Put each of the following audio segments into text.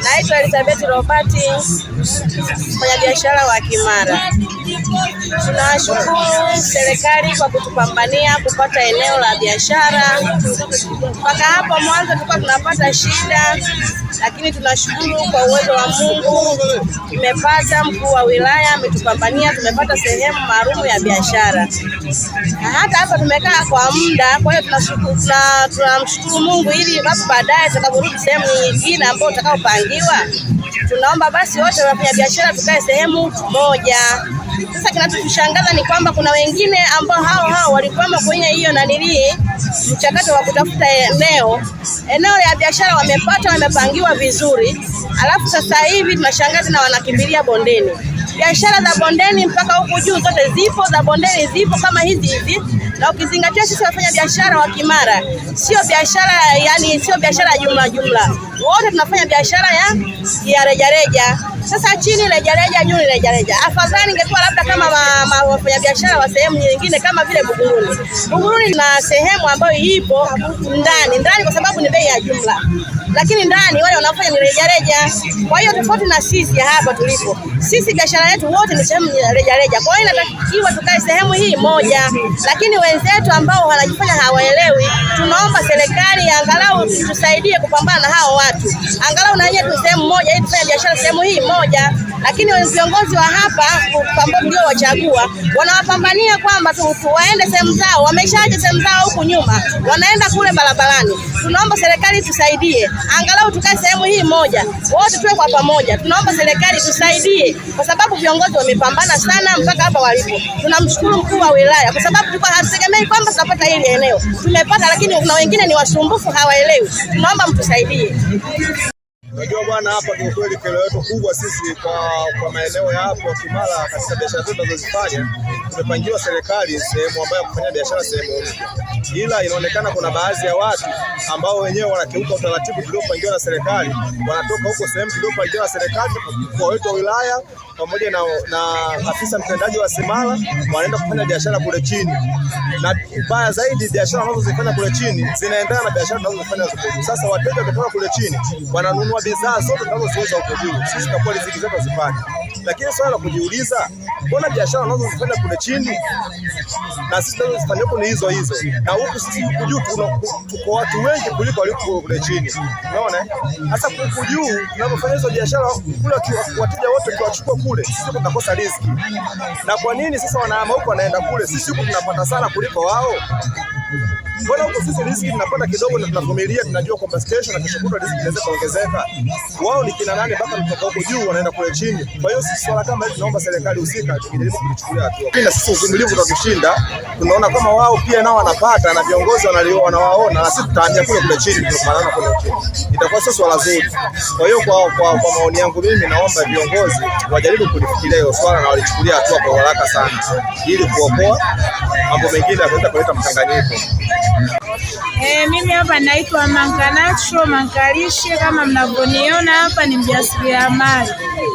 Naitwa Elizabeth Robati, mfanyabiashara wa Kimara. Tunashukuru serikali kwa kutupambania kupata eneo la biashara. Mpaka hapo mwanzo tulikuwa tunapata shida, lakini tunashukuru kwa uwezo wa Mungu tumepata. Mkuu wa wilaya ametupambania, tumepata sehemu maalum ya biashara. Na hata hapa tumekaa kwa muda, kwa hiyo tunamshukuru Mungu ili baadaye tutakaporudi sehemu nyingine ambayo tutakaopangiwa, tunaomba basi wote wafanya biashara tukae sehemu moja. Sasa kinachotushangaza ni kwamba kuna wengine ambao hao walikwama kwenye hiyo mchakato wa kutafuta eneo la biashara, wamepata, wamepangiwa vizuri, alafu sasa hivi tunashangaza na wanakimbilia bondeni. Biashara za bondeni mpaka huku juu zote zipo, za bondeni zipo kama hizi, na ukizingatia sisi wafanya biashara wa Kimara sio biashara, yani sio biashara jumla, wote tunafanya biashara ya rejareja. Sasa chini rejareja, juu rejareja. Afadhali ingekuwa labda kama wafanya biashara wa sehemu nyingine kama vile Buguruni na sehemu ambayo ipo ndani kwa sababu ni bei ya jumla, lakini ndani wale wanafanya ni rejareja. Kwa hiyo tofauti na sisi hapa tulipo, sisi biashara yetu wote ni sehemu rejareja. Kwa hiyo inatakiwa tukae sehemu hii moja, lakini wenzetu ambao wanajifanya hawaelewi, tunaomba serikali angalau tusaidie kupambana na hao watu, angalau na yeye tu sehemu moja ili tufanye biashara sehemu hii moja. Lakini viongozi wa hapa ambao ndio wachagua wanawapambania kwamba waende sehemu zao, wameshaje sehemu zao huku nyuma, wanaenda kule barabarani. Tunaomba serikali tusaidie, angalau tukae sehemu hii moja, wote tuwe kwa pamoja. Tunaomba serikali tusaidie kwa sababu viongozi wamepambana sana mpaka hapa walipo. Tunamshukuru mkuu wa wilaya kwa sababu tulikuwa hatutegemei kwamba tutapata hili eneo. Tumepata, lakini kuna wengine ni wasumbufu, hawaelewi. Tunaomba mtusaidie. Unajua bwana, hapa kwa kweli kero yetu kubwa sisi kwa maeneo ya hapo Kimara, katika biashara zetu tunazozifanya, tumepangiwa serikali sehemu ambayo kufanya biashara sehemu mpya, ila inaonekana kuna baadhi ya watu ambao wenyewe wanakiuka utaratibu tuliopangiwa na serikali, wanatoka huko sehemu tuliopangiwa na serikali kwa wetu wa wilaya pamoja na afisa mtendaji wa Simara, wanaenda kufanya biashara kule chini, na mbaya zaidi biashara wanazozifanya kule chini zinaendana na biashara tunazofanya huko juu. Sasa wateja kutoka kule chini wananunua bidhaa zote tunazouza huko juu, sisi kwa kweli riziki zetu zipande. Lakini swala la kujiuliza, mbona biashara wanazozifanya kule chini na sisi tunazofanya huko ni hizo, na huku sisi huko juu tuko watu wengi kuliko waliko kule chini, unaona? Sasa huko juu tunapofanya hizo biashara kule, wateja wote tuwachukua kule, sisi tunakosa riziki. Na kwa nini sasa wanahama huko wanaenda kule? Sisi huko tunapata sana kuliko wao. Mbona huko sisi riziki tunapata kidogo na tunavumilia, tunajua kwamba kesho na kesho kutwa riziki inaweza kuongezeka. Wao ni kina nani mpaka kutoka huko juu wanaenda kule chini? Kwa hiyo sisi swala kama hili tunaomba serikali husika tujaribu kulichukulia hatua. Na sisi uvumilivu utakushinda, tunaona kama wao pia nao wanapata na viongozi wanawaona, na sisi tutahamia kule chini, tunafanana kule chini. Itakuwa sio swala zuri. Kwa hiyo kwa maoni yangu mimi naomba viongozi wajaribu kulifikiria hilo swala na walichukulia hatua kwa haraka sana ili kuokoa mambo mengine yanaweza kuleta mkanganyiko. Mimi hapa naitwa Mankanacho Mankalishe, kama mnavyoniona hapa ni mjasiriamali.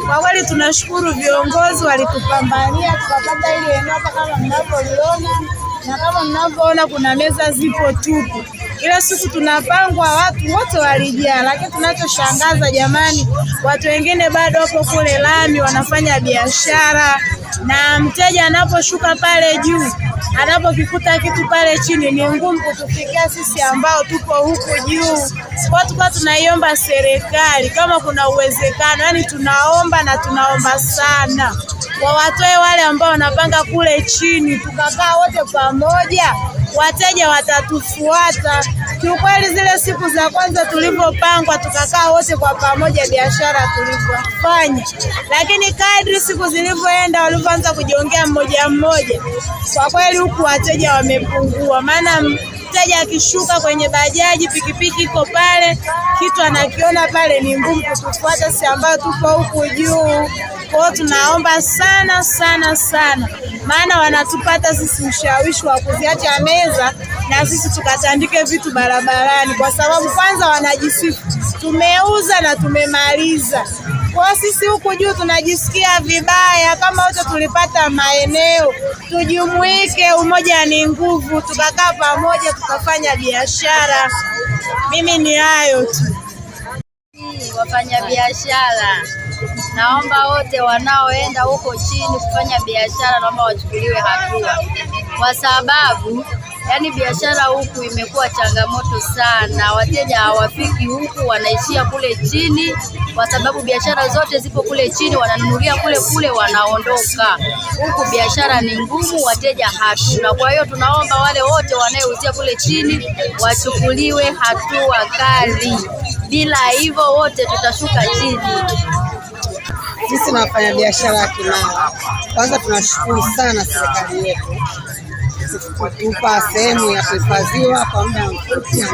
Kwa kweli tunashukuru viongozi walitupambania tukapata ile eneo kama mnavyoliona, na kama mnavyoona kuna meza zipo tupu. Ile siku tunapangwa watu wote walijaa, lakini tunachoshangaza jamani, watu wengine bado wapo kule lami wanafanya biashara, na mteja anaposhuka pale juu anapokikuta kitu pale chini ni ngumu kutufikia sisi ambao tupo huku juu. Kwa tukawa tunaiomba serikali kama kuna uwezekano, yani tunaomba sana kwa watoe wale ambao wanapanga kule chini, tukakaa wote pamoja, wateja watatufuata. Kiukweli zile siku za kwanza tulipopangwa tukakaa wote kwa pamoja, biashara tulivyofanya, lakini kadri siku zilivyoenda walivyoanza kujiongea mmoja, kwa kweli huku wateja wamepungua. Maana mteja akishuka kwenye bajaji, pikipiki iko pale, kitu anakiona pale ni ngumu kutufuata sisi ambao tupo huku juu. Kwa hiyo tunaomba sana, maana wanatupata sisi ushawishi wa kuziacha meza na sisi tukatandike vitu barabarani, kwa sababu kwanza wanajisifu tumeuza na tumemaliza. Kwa sisi huku juu tunajisikia vibaya. Kama wote tulipata maeneo, tujumuike, umoja ni nguvu, tukakaa pamoja tukafanya biashara. Mimi ni hayo tu. wafanyabiashara, naomba wote wanaoenda huko chini kufanya biashara naomba wachukuliwe hatua, kwa sababu yani biashara huku imekuwa changamoto sana. Wateja hawafiki huku, wanaishia kule chini, kwa sababu biashara zote zipo kule chini, wananunulia kule wanaondoka. Huku biashara ni ngumu, wateja hatuna. Kwa hiyo tunaomba wale wote wanaouzia kule chini wachukuliwe hatua kali, bila hivyo wote tutashuka chini. Sisi na wafanyabiashara wa Kimara, kwanza tunashukuru sana serikali yetu kutupa sehemu ya kuhifadhiwa kwa muda mfupi,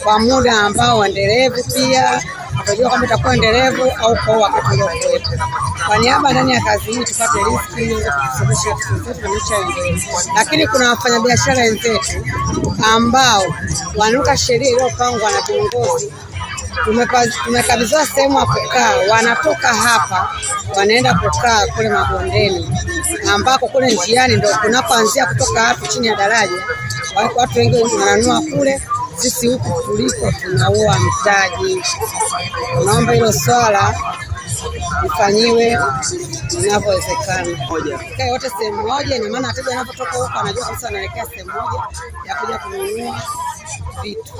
kwa muda ambao endelevu, pia tunajua kama itakuwa endelevu au kwa wakati uliokuwepo. Kwa niaba ndani ya kazi hii tupate riziki ili kusababisha maisha endelevu. Lakini kuna wafanyabiashara wenzetu ambao wanaruka sheria iliyopangwa na viongozi. Tumekabidhiwa sehemu ya kukaa, wanatoka hapa wanaenda kukaa kule mabondeni, ambako kule njiani ndio kunapoanzia kutoka hapo chini ya daraja. Watu wengi wananunua kule, sisi huku tuliko tunaua mtaji. Naomba hilo swala lifanyiwe inavyowezekana. Kae wote sehemu moja, ina maana wateja wanapotoka huko wanajua kabisa wanaelekea sehemu moja ya kuja kununua vitu.